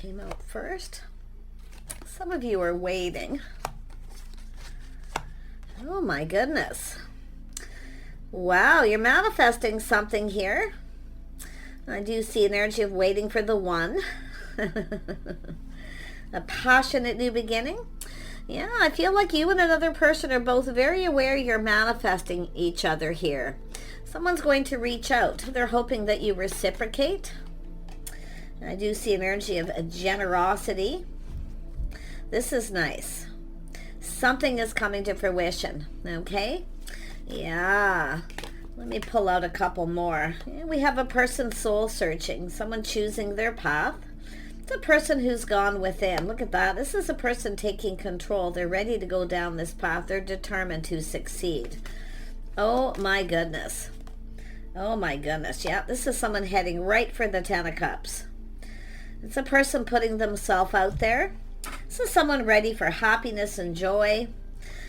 came out first. Some of you are waiting. Oh my goodness. Wow, you're manifesting something here. I do see an energy of waiting for the one. A passionate new beginning. Yeah, I feel like you and another person are both very aware you're manifesting each other here. Someone's going to reach out. They're hoping that you reciprocate. I do see an energy of a generosity. This is nice. Something is coming to fruition, okay? Yeah. Let me pull out a couple more. We have a person soul searching, someone choosing their path. It's a person who's gone within. Look at that. This is a person taking control. They're ready to go down this path. They're determined to succeed. Oh my goodness. Oh my goodness. Yeah, this is someone heading right for the Ten of Cups. It's a person putting themselves out there. This is someone ready for happiness and joy.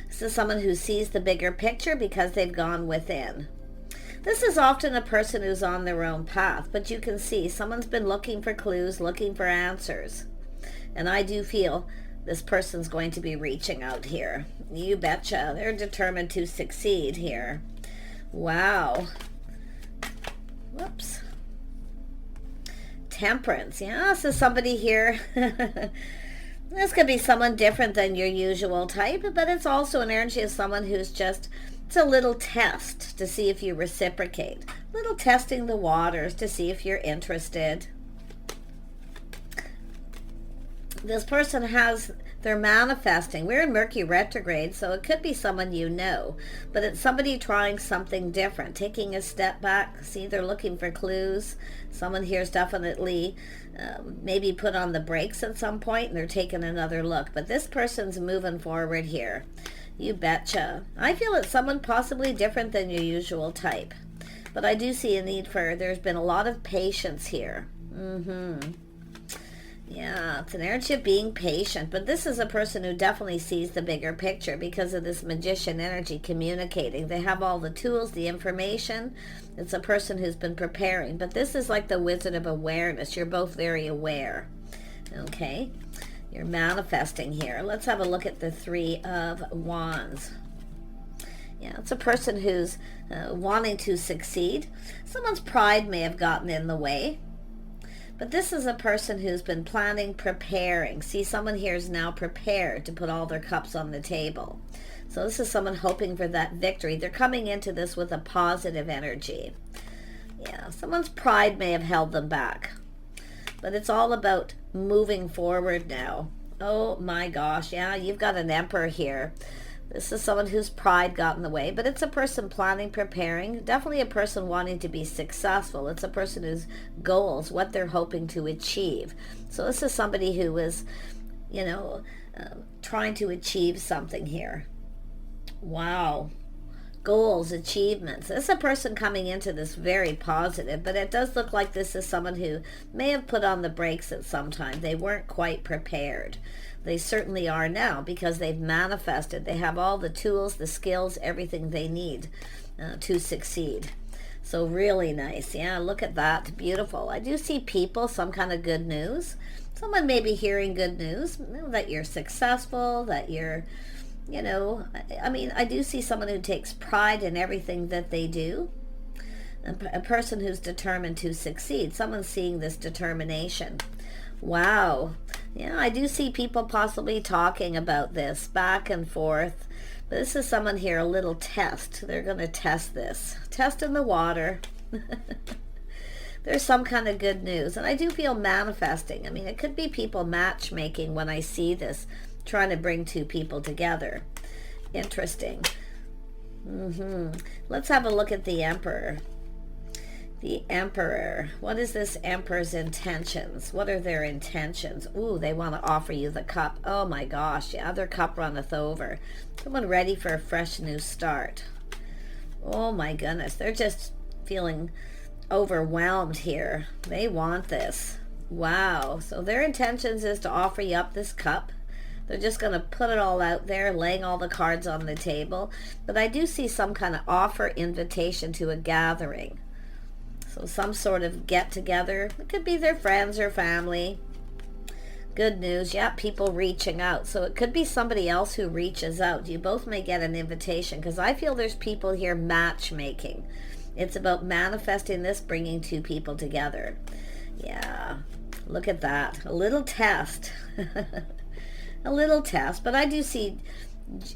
This is someone who sees the bigger picture because they've gone within. This is often a person who's on their own path, but you can see someone's been looking for clues, looking for answers. And I do feel this person's going to be reaching out here. You betcha. They're determined to succeed here. Wow. Whoops. Temperance. Yeah, this is somebody here. This could be someone different than your usual type, but it's also an energy of someone who's just, it's a little test to see if you reciprocate. A little testing the waters to see if you're interested. This person they're manifesting. We're in Mercury retrograde, so it could be someone you know, but it's somebody trying something different, taking a step back. See, they're looking for clues. Someone here's definitely maybe put on the brakes at some point, and they're taking another look. But this person's moving forward here. You betcha. I feel it's someone possibly different than your usual type, but I do see a need for, there's been a lot of patience here. Yeah, it's an energy of being patient, but this is a person who definitely sees the bigger picture because of this magician energy communicating. They have all the tools, the information. It's a person who's been preparing, but this is like the wizard of awareness. You're both very aware. Okay, you're manifesting here. Let's have a look at the Three of Wands. Yeah, it's a person who's wanting to succeed. Someone's pride may have gotten in the way. But this is a person who's been planning, preparing. See, someone here is now prepared to put all their cups on the table. So this is someone hoping for that victory. They're coming into this with a positive energy. Yeah, someone's pride may have held them back. But it's all about moving forward now. Oh my gosh, yeah, you've got an Emperor here. This is someone whose pride got in the way, but it's a person planning, preparing, definitely a person wanting to be successful. It's a person whose goals, what they're hoping to achieve. So this is somebody who is, trying to achieve something here. Wow. Goals, achievements. This is a person coming into this very positive, but it does look like this is someone who may have put on the brakes at some time. They weren't quite prepared. They certainly are now because they've manifested. They have all the tools, the skills, everything they need to succeed. So really nice. Yeah, look at that. Beautiful. I do see people, some kind of good news. Someone may be hearing good news, that you're successful, that you're, I do see someone who takes pride in everything that they do. A person who's determined to succeed. Someone's seeing this determination. Wow. Yeah, I do see people possibly talking about this back and forth. But this is someone here, a little test. They're going to test this. Test in the water. There's some kind of good news. And I do feel manifesting. I mean, it could be people matchmaking when I see this, trying to bring two people together. Interesting. Let's have a look at the Emperor. The Emperor. What is this Emperor's intentions? What are their intentions? Ooh, they want to offer you the cup. Oh my gosh, yeah, their cup runneth over. Someone ready for a fresh new start. Oh my goodness, they're just feeling overwhelmed here. They want this. Wow, so their intentions is to offer you up this cup. They're just going to put it all out there, laying all the cards on the table. But I do see some kind of offer, invitation to a gathering. So some sort of get together. It could be their friends or family. Good news. Yeah, people reaching out. So it could be somebody else who reaches out. You both may get an invitation, because I feel there's people here matchmaking. It's about manifesting this, bringing two people together. Yeah, look at that. A little test. A little test. But I do see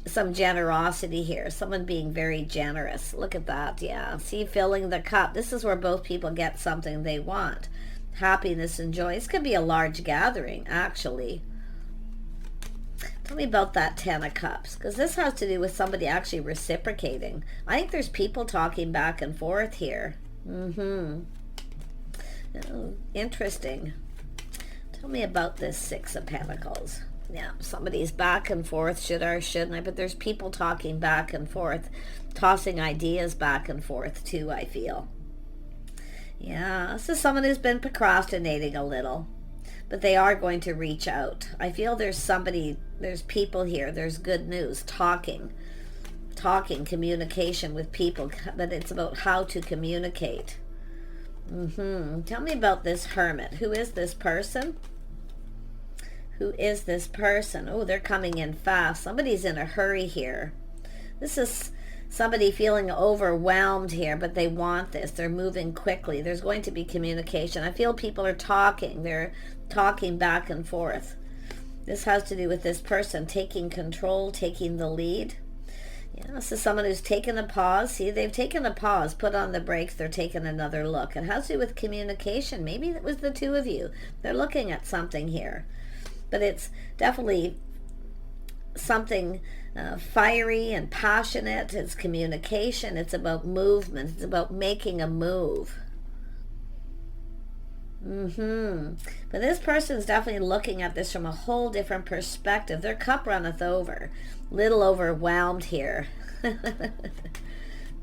some generosity here. Someone being very generous. Look at that. Yeah, see, filling the cup. This is where both people get something they want. Happiness and joy. This could be a large gathering, actually. Tell me about that 10 of Cups, because this has to do with somebody actually reciprocating. I think there's people talking back and forth here. Oh, interesting. Tell me about this 6 of Pentacles. Yeah, somebody's back and forth, should I or shouldn't I, but there's people talking back and forth, tossing ideas back and forth too, I feel. Yeah, this is someone who's been procrastinating a little, but they are going to reach out. I feel there's people here, there's good news, talking, communication with people, but it's about how to communicate. Tell me about this Hermit. Who is this person? Who is this person? Oh, they're coming in fast. Somebody's in a hurry here. This is somebody feeling overwhelmed here, but they want this. They're moving quickly. There's going to be communication. I feel people are talking. They're talking back and forth. This has to do with this person taking control, taking the lead. Yeah, this is someone who's taken a pause. See, they've taken a pause, put on the brakes, they're taking another look. It has to do with communication. Maybe it was the two of you. They're looking at something here. But it's definitely something fiery and passionate. It's communication. It's about movement. It's about making a move. But this person's definitely looking at this from a whole different perspective. Their cup runneth over. Little overwhelmed here.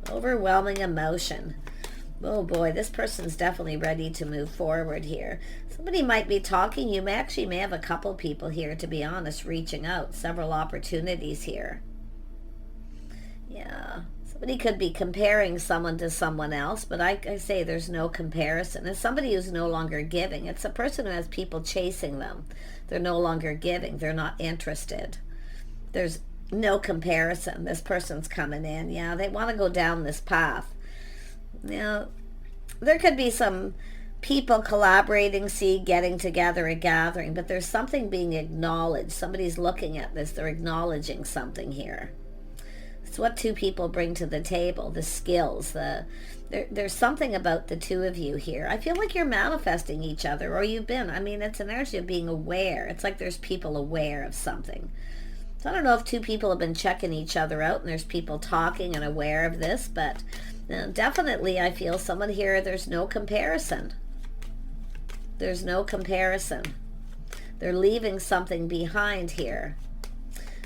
Overwhelming emotion. Oh boy, this person's definitely ready to move forward here. Somebody might be talking. You may have a couple people here, to be honest, reaching out. Several opportunities here. Yeah. Somebody could be comparing someone to someone else, but I say there's no comparison. It's somebody who's no longer giving. It's a person who has people chasing them. They're no longer giving. They're not interested. There's no comparison. This person's coming in. Yeah, they want to go down this path. Now, there could be some people collaborating, getting together, a gathering, but there's something being acknowledged. Somebody's looking at this. They're acknowledging something here. It's what two people bring to the table, the skills. There's something about the two of you here. I feel like you're manifesting each other, or you've been. I mean, it's an energy of being aware. It's like there's people aware of something. So I don't know if two people have been checking each other out and there's people talking and aware of this, but definitely I feel someone here, there's no comparison. There's no comparison. They're leaving something behind here.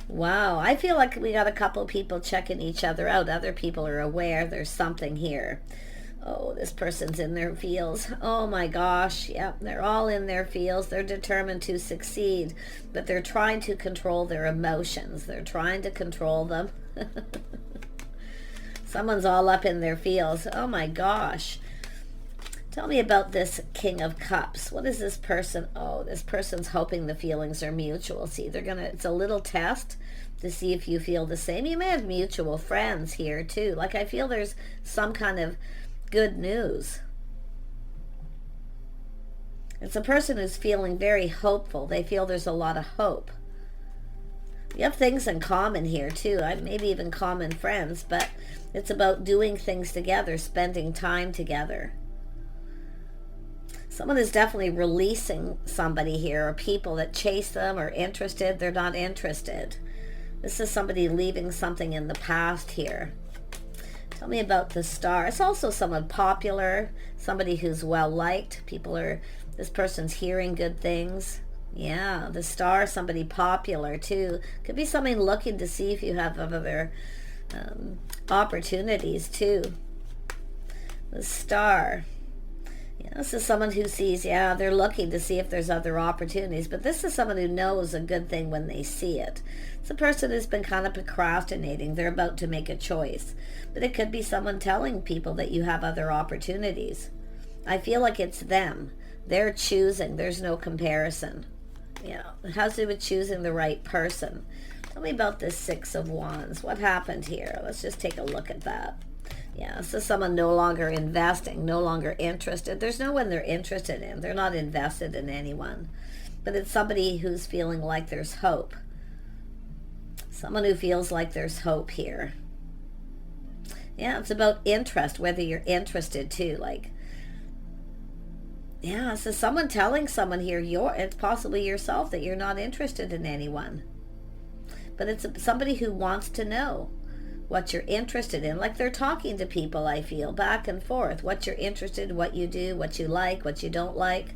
Wow, I feel like we got a couple people checking each other out. Other people are aware there's something here. Oh, this person's in their fields. Oh my gosh, yep, they're all in their fields. They're determined to succeed, but they're trying to control their emotions. They're trying to control them. Someone's all up in their fields. Oh my gosh. Tell me about this King of Cups. What is this person? Oh, this person's hoping the feelings are mutual. See, it's a little test to see if you feel the same. You may have mutual friends here too. Like, I feel there's some kind of good news. It's a person who's feeling very hopeful. They feel there's a lot of hope. You have things in common here too. Maybe even common friends, but it's about doing things together, spending time together. Someone is definitely releasing somebody here, or people that chase them are interested. They're not interested. This is somebody leaving something in the past here. Tell me about the Star. It's also someone popular, somebody who's well liked. This person's hearing good things. Yeah, the Star, somebody popular too. Could be somebody looking to see if you have other opportunities too. The Star. Yeah, this is someone who sees, they're looking to see if there's other opportunities, but this is someone who knows a good thing when they see it. It's a person who's been kind of procrastinating. They're about to make a choice, but it could be someone telling people that you have other opportunities. I feel like it's them. They're choosing. There's no comparison. Yeah, it has to do with choosing the right person. Tell me about this Six of Wands. What happened here? Let's just take a look at that. Yeah, so someone no longer investing, no longer interested. There's no one they're interested in. They're not invested in anyone. But it's somebody who's feeling like there's hope. Someone who feels like there's hope here. Yeah, it's about interest, whether you're interested too. Like, yeah, so someone telling someone here, it's possibly yourself, that you're not interested in anyone. But it's somebody who wants to know what you're interested in. Like they're talking to people, I feel, back and forth. What you're interested in, what you do, what you like, what you don't like.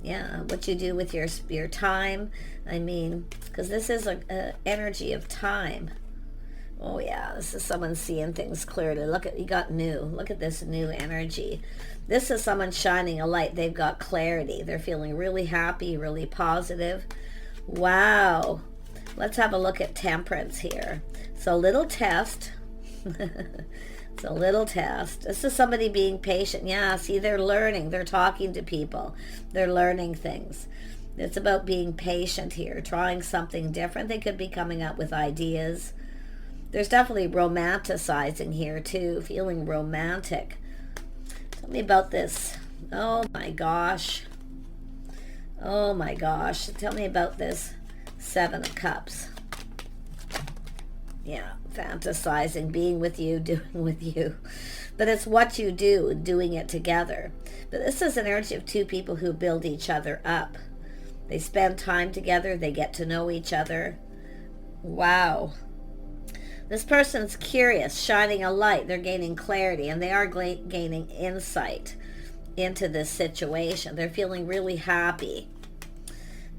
Yeah, what you do with your time. I mean, because this is a energy of time. Oh yeah, this is someone seeing things clearly. Look at, you got new. Look at this new energy. This is someone shining a light. They've got clarity. They're feeling really happy, really positive. Wow. Let's have a look at Temperance here. So little test. It's a little test. This is somebody being patient. Yeah, see, they're learning. They're talking to people. They're learning things. It's about being patient here, trying something different. They could be coming up with ideas. There's definitely romanticizing here too, feeling romantic. Tell me about this. Oh my gosh. Oh my gosh. Tell me about this Seven of Cups. Yeah, fantasizing, being with you, doing with you. But it's what you do, doing it together. But this is an energy of two people who build each other up. They spend time together. They get to know each other. Wow. This person's curious, shining a light. They're gaining clarity, and they are gaining insight into this situation. They're feeling really happy.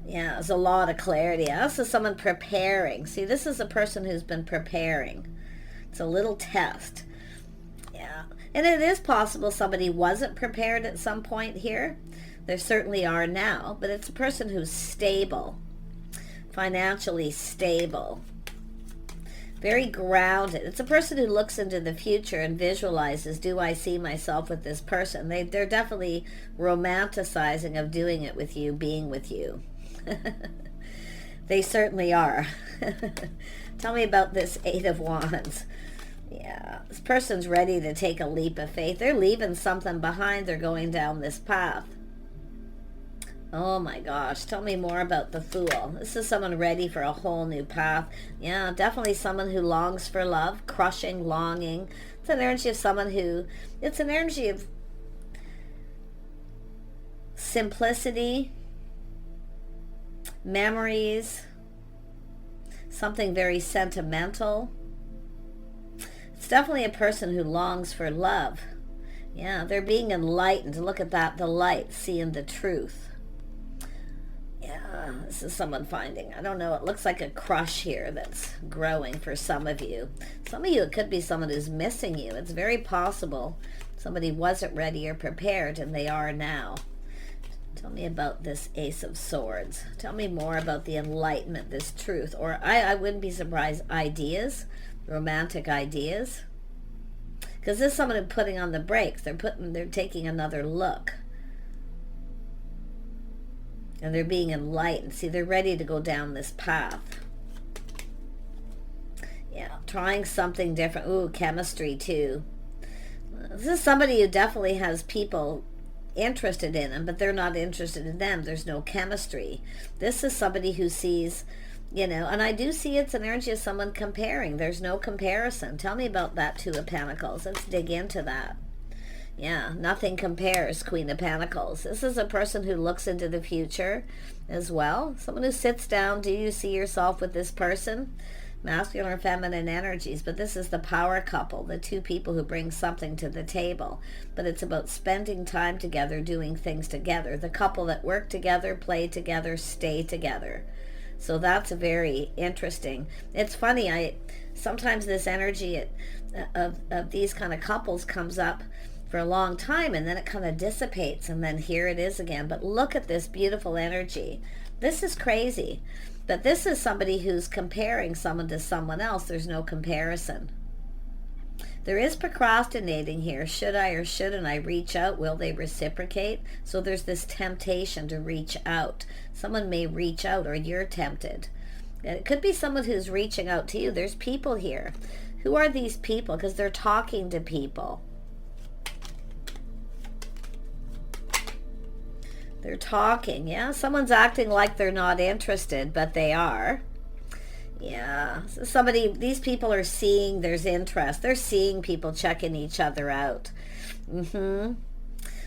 Yeah, there's a lot of clarity. This is someone preparing. See, this is a person who's been preparing. It's a little test. Yeah. And it is possible somebody wasn't prepared at some point here. There certainly are now. But it's a person who's stable. Financially stable. Very grounded. It's a person who looks into the future and visualizes, do I see myself with this person? They're definitely romanticizing of doing it with you, being with you. They certainly are. Tell me about this Eight of Wands. Yeah, this person's ready to take a leap of faith. They're leaving something behind. They're going down this path. Oh my gosh, tell me more about the Fool. This is someone ready for a whole new path. Yeah, definitely someone who longs for love, crushing, longing. It's an energy of someone who, it's an energy of simplicity, memories, something very sentimental. It's definitely a person who longs for love. Yeah, they're being enlightened. Look at that, the light, seeing the truth. Yeah, this is someone finding, I don't know, it looks like a crush here that's growing for some of you. Some of you, it could be someone who's missing you. It's very possible somebody wasn't ready or prepared, and they are now. Tell me about this Ace of Swords. Tell me more about the enlightenment, this truth. Or I wouldn't be surprised, ideas, romantic ideas. Because this is someone who's putting on the brakes. They're taking another look. And they're being enlightened. See, they're ready to go down this path. Yeah, trying something different. Ooh, chemistry too. This is somebody who definitely has people interested in them, but they're not interested in them. There's no chemistry. This is somebody who sees, and I do see it's an energy of someone comparing. There's no comparison. Tell me about that Two of Pentacles. Let's dig into that. Yeah, nothing compares, Queen of Pentacles. This is a person who looks into the future as well. Someone who sits down. Do you see yourself with this person? Masculine or feminine energies. But this is the power couple, the two people who bring something to the table. But it's about spending time together, doing things together. The couple that work together, play together, stay together. So that's very interesting. It's funny, sometimes this energy of these kind of couples comes up for a long time, and then it kind of dissipates, and then here it is again. But look at this beautiful energy. This is crazy. But this is somebody who's comparing someone to someone else. There's no comparison. There is procrastinating here. Should I or shouldn't I reach out? Will they reciprocate? So there's this temptation to reach out. Someone may reach out, or you're tempted. It could be someone who's reaching out to you. There's people here. Who are these people? Because they're talking to people. They're talking, yeah? Someone's acting like they're not interested, but they are. Yeah, so these people are seeing there's interest. They're seeing people checking each other out.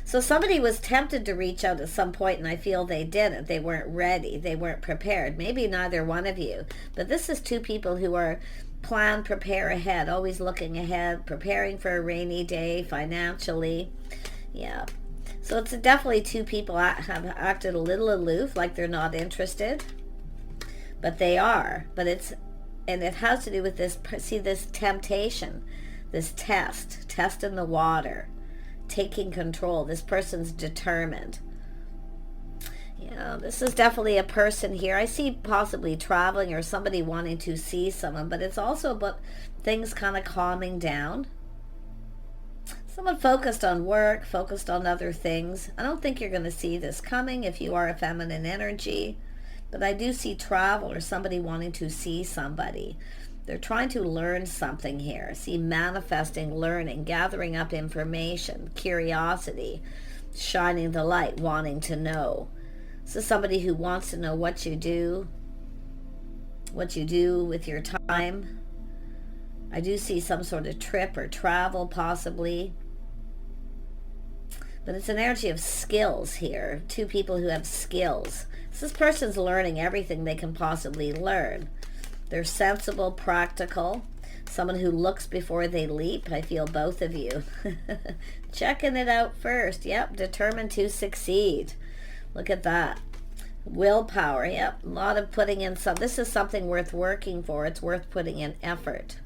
So somebody was tempted to reach out at some point, and I feel they didn't. They weren't ready. They weren't prepared. Maybe neither one of you. But this is two people who are plan, prepare ahead, always looking ahead, preparing for a rainy day financially. Yeah. So it's definitely two people have acted a little aloof, like they're not interested. But they are. And it has to do with this, see, this temptation, this test in the water, taking control. This person's determined. Yeah, this is definitely a person here. I see possibly traveling or somebody wanting to see someone, but it's also about things kind of calming down. Someone focused on work, focused on other things. I don't think you're going to see this coming if you are a feminine energy. But I do see travel or somebody wanting to see somebody. They're trying to learn something here. See, manifesting, learning, gathering up information, curiosity, shining the light, wanting to know. This is somebody who wants to know what you do with your time. I do see some sort of trip or travel possibly. But it's an energy of skills here. Two people who have skills. This person's learning everything they can possibly learn. They're sensible, practical. Someone who looks before they leap. I feel both of you. Checking it out first. Yep, determined to succeed. Look at that. Willpower. Yep, a lot of putting in some. This is something worth working for. It's worth putting in effort.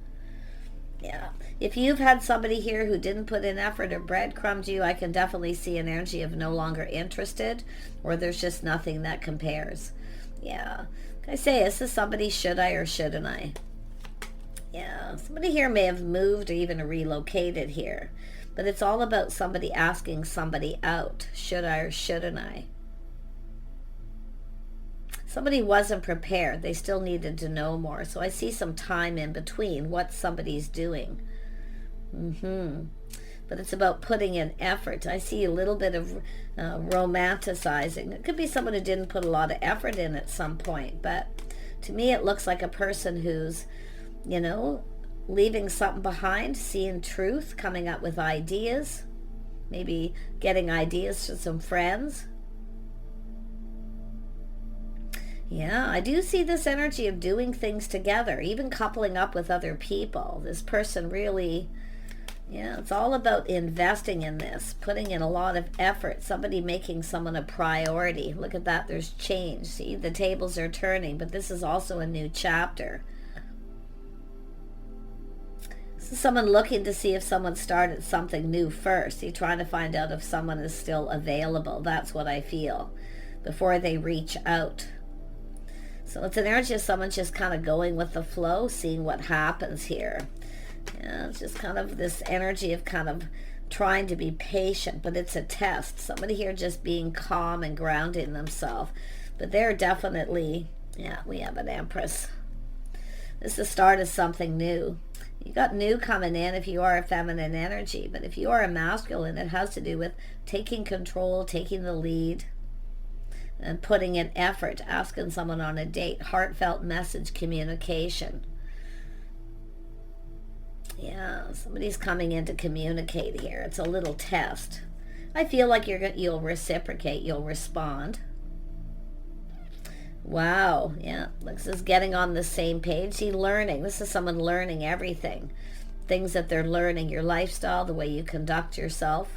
Yeah. If you've had somebody here who didn't put in effort or breadcrumbed you, I can definitely see an energy of no longer interested, or there's just nothing that compares. Yeah. I say, is this somebody, should I or shouldn't I? Yeah. Somebody here may have moved or even relocated here, but it's all about somebody asking somebody out. Should I or shouldn't I? Somebody wasn't prepared. They still needed to know more. So I see some time in between what somebody's doing. But it's about putting in effort. I see a little bit of romanticizing. It could be someone who didn't put a lot of effort in at some point. But to me, it looks like a person who's, leaving something behind, seeing truth, coming up with ideas, maybe getting ideas from some friends. Yeah, I do see this energy of doing things together, even coupling up with other people. This person really, it's all about investing in this, putting in a lot of effort, somebody making someone a priority. Look at that, there's change. See, the tables are turning, but this is also a new chapter. This is someone looking to see if someone started something new first. You're trying to find out if someone is still available. That's what I feel, before they reach out. So it's an energy of someone just kind of going with the flow, seeing what happens here. Yeah, it's just kind of this energy of kind of trying to be patient, but it's a test. Somebody here just being calm and grounding themselves. But they're definitely, we have an Empress. This is the start of something new. You got new coming in if you are a feminine energy, but if you are a masculine, it has to do with taking control, taking the lead, and putting in effort, asking someone on a date, heartfelt message, communication. Yeah, somebody's coming in to communicate here. It's a little test. I feel like you'll reciprocate, you'll respond. Wow, yeah, this is getting on the same page. See, learning. This is someone learning everything. Things that they're learning, your lifestyle, the way you conduct yourself,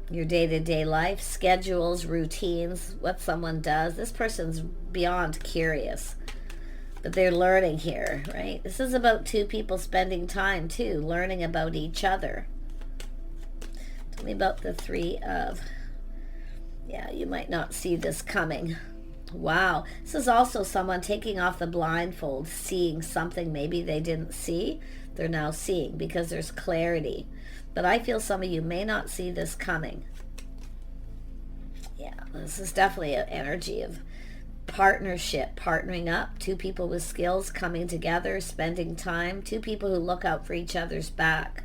your day-to-day life, schedules, routines, what someone does. This person's beyond curious, but they're learning here, right? This is about two people spending time too, learning about each other. Tell me about the Three of... Yeah, you might not see this coming. Wow. This is also someone taking off the blindfold, seeing something maybe they didn't see. they're now seeing because there's clarity. But I feel some of you may not see this coming. Yeah, this is definitely an energy of partnership, partnering up, two people with skills coming together, spending time, two people who look out for each other's back.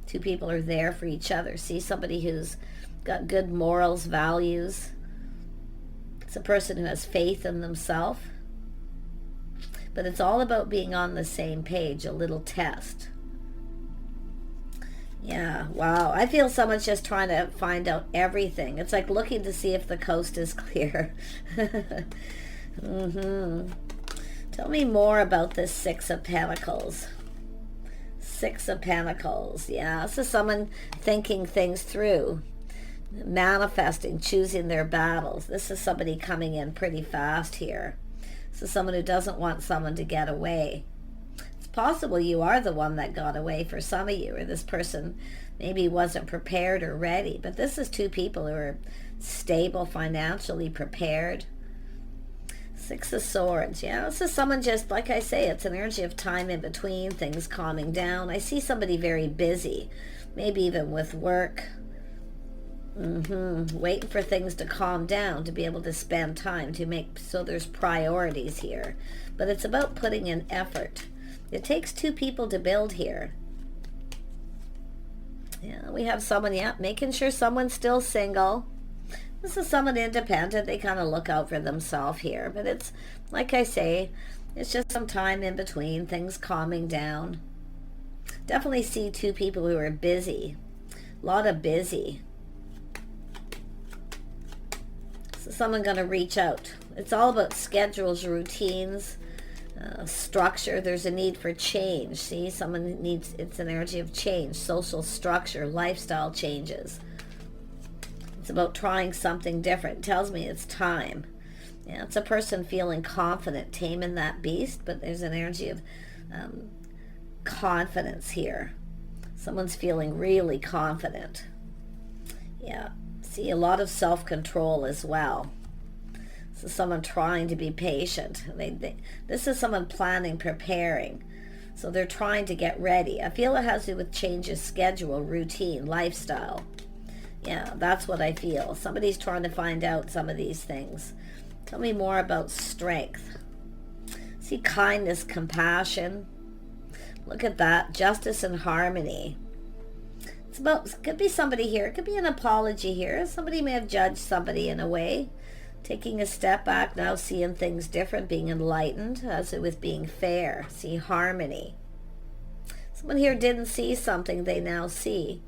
Two people are there for each other. See somebody who's got good morals, values. It's a person who has faith in themselves. But it's all about being on the same page, a little test. Yeah, wow. I feel someone's just trying to find out everything. It's like looking to see if the coast is clear. Tell me more about this Six of Pentacles. Six of Pentacles. Yeah, this is someone thinking things through, manifesting, choosing their battles. This is somebody coming in pretty fast here. This is someone who doesn't want someone to get away. It's possible you are the one that got away for some of you, or this person maybe wasn't prepared or ready. But this is two people who are stable, financially prepared. Six of Swords. Yeah, this is someone just, like I say, it's an energy of time in between, things calming down. I see somebody very busy, maybe even with work. Waiting for things to calm down to be able to spend time to make, so there's priorities here. But it's about putting in effort. It takes two people to build here. Yeah, we have someone, yeah, making sure someone's still single. This is someone independent. They kind of look out for themselves here. But it's, like I say, it's just some time in between, things calming down. Definitely see two people who are busy. A lot of busy. So someone going to reach out. It's all about schedules, routines, structure. There's a need for change. See, someone needs, it's an energy of change, social structure, lifestyle changes. It's about trying something different. It tells me it's time. Yeah, it's a person feeling confident, taming that beast, but there's an energy of confidence here. Someone's feeling really confident. Yeah, see, a lot of self-control as well. This is someone trying to be patient. This is someone planning, preparing. So they're trying to get ready. I feel it has to do with changes, schedule, routine, lifestyle. Yeah, that's what I feel. Somebody's trying to find out some of these things. Tell me more about strength. See, kindness, compassion. Look at that. Justice and harmony. It's about, it could be somebody here. It could be an apology here. Somebody may have judged somebody in a way. Taking a step back now, seeing things different, being enlightened, as it with being fair. See, harmony. Someone here didn't see something they now see.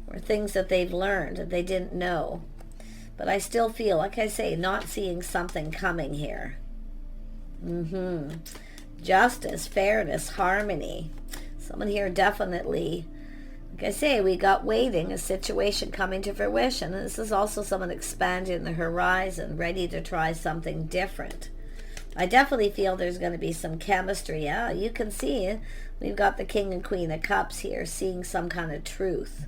Or things that they've learned that they didn't know. But I still feel, like I say, not seeing something coming here. Justice, fairness, harmony. Someone here definitely, like I say, we got waiting, a situation coming to fruition. And this is also someone expanding the horizon, ready to try something different. I definitely feel there's going to be some chemistry. Yeah, you can see we've got the King and Queen of Cups here, seeing some kind of truth.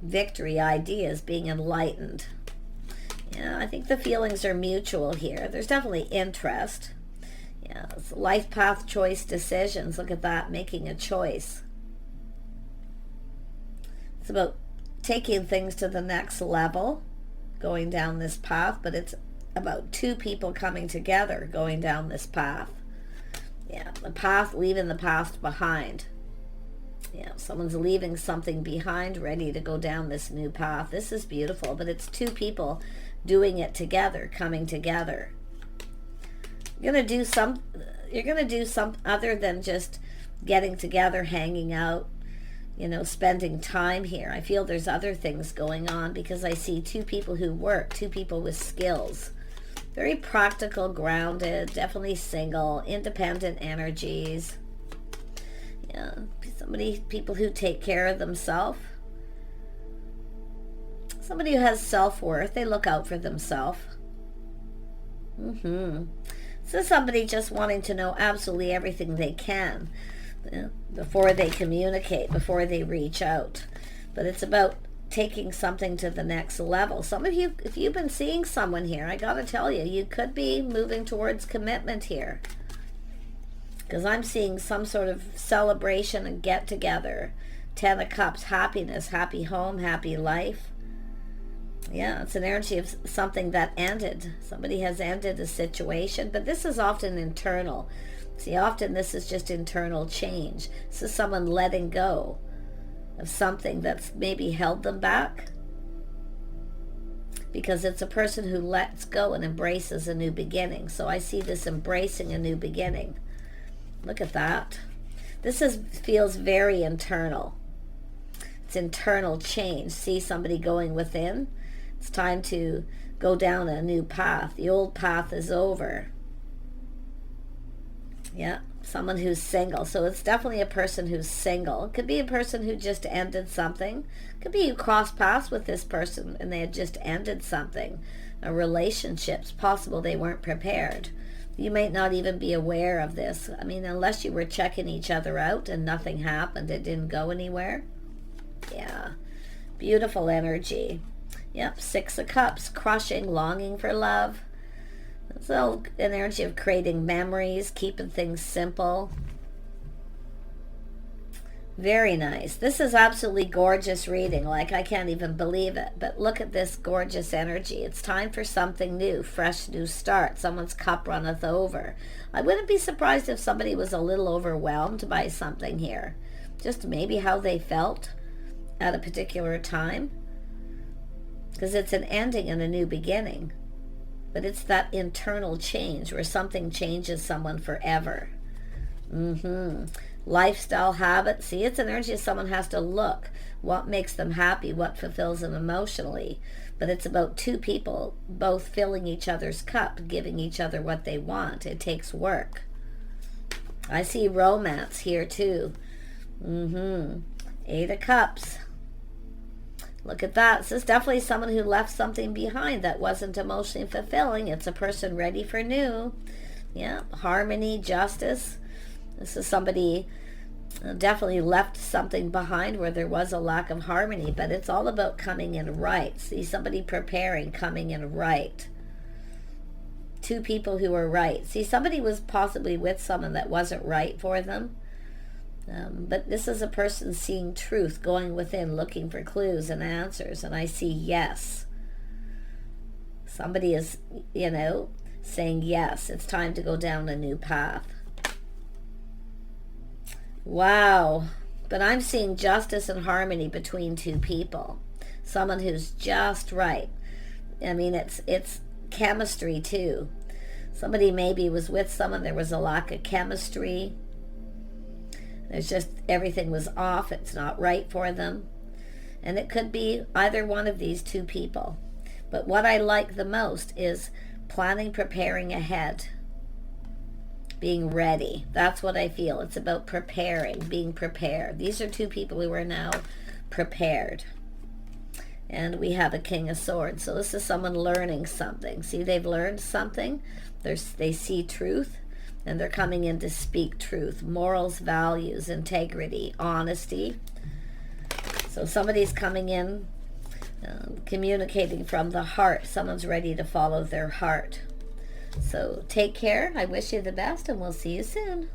Victory, ideas, being enlightened. Yeah, I think the feelings are mutual here. There's definitely interest. Yeah, it's life path, choice, decisions. Look at that, making a choice. It's about taking things to the next level, going down this path, but it's about two people coming together, going down this path. Yeah, the path, leaving the past behind. Yeah, someone's leaving something behind, ready to go down this new path. This is beautiful, but it's two people doing it together, coming together. You're gonna do some other than just getting together, hanging out, you know, spending time here. I feel there's other things going on because I see two people who work, two people with skills. Very practical, grounded, definitely single, independent energies. Yeah, people who take care of themselves. Somebody who has self-worth. They look out for themselves. This is somebody just wanting to know absolutely everything they can before they communicate, before they reach out. But it's about taking something to the next level. Some of you, if you've been seeing someone here, I gotta tell you, you could be moving towards commitment here. Because I'm seeing some sort of celebration and get together. 10 of Cups, happiness, happy home, happy life. Yeah, it's an energy of something that ended. Somebody has ended a situation, but this is often internal. See, often this is just internal change. This is someone letting go of something that's maybe held them back. Because it's a person who lets go and embraces a new beginning. So I see this embracing a new beginning. Look at that. Feels very internal. It's internal change. See somebody going within. It's time to go down a new path. The old path is over. Yeah, someone who's single. So it's definitely a person who's single. It could be a person who just ended something. It could be you cross paths with this person and they had just ended something. A relationship's possible they weren't prepared. You might not even be aware of this. I mean, unless you were checking each other out and nothing happened, it didn't go anywhere. Yeah, beautiful energy. Yep, 6 of Cups, crushing, longing for love. It's all an energy of creating memories, keeping things simple. Very nice. This is absolutely gorgeous reading. Like, I can't even believe it. But look at this gorgeous energy. It's time for something new, fresh new start. Someone's cup runneth over. I wouldn't be surprised if somebody was a little overwhelmed by something here. Just maybe how they felt at a particular time. Because it's an ending and a new beginning. But it's that internal change where something changes someone forever. Lifestyle habits. See, it's an energy someone has to look. What makes them happy, what fulfills them emotionally. But it's about two people both filling each other's cup, giving each other what they want. It takes work. I see romance here too. 8 of Cups. Look at that. This is definitely someone who left something behind that wasn't emotionally fulfilling. It's a person ready for new. Yeah, harmony, justice. This is somebody definitely left something behind where there was a lack of harmony, but it's all about coming in right. See, somebody preparing, coming in right. Two people who are right. See, somebody was possibly with someone that wasn't right for them. But this is a person seeing truth, going within, looking for clues and answers. And I see yes. Somebody is, saying yes. It's time to go down a new path. Wow. But I'm seeing justice and harmony between two people. Someone who's just right. I mean, it's chemistry too. Somebody maybe was with someone, there was a lack of chemistry. There's just, everything was off. It's not right for them. And it could be either one of these two people. But what I like the most is planning, preparing ahead. Being ready. That's what I feel. It's about preparing, being prepared. These are two people who are now prepared. And we have a King of Swords. So this is someone learning something. See, they've learned something. They see truth. And they're coming in to speak truth, morals, values, integrity, honesty. So somebody's coming in, communicating from the heart. Someone's ready to follow their heart. So take care. I wish you the best, and we'll see you soon.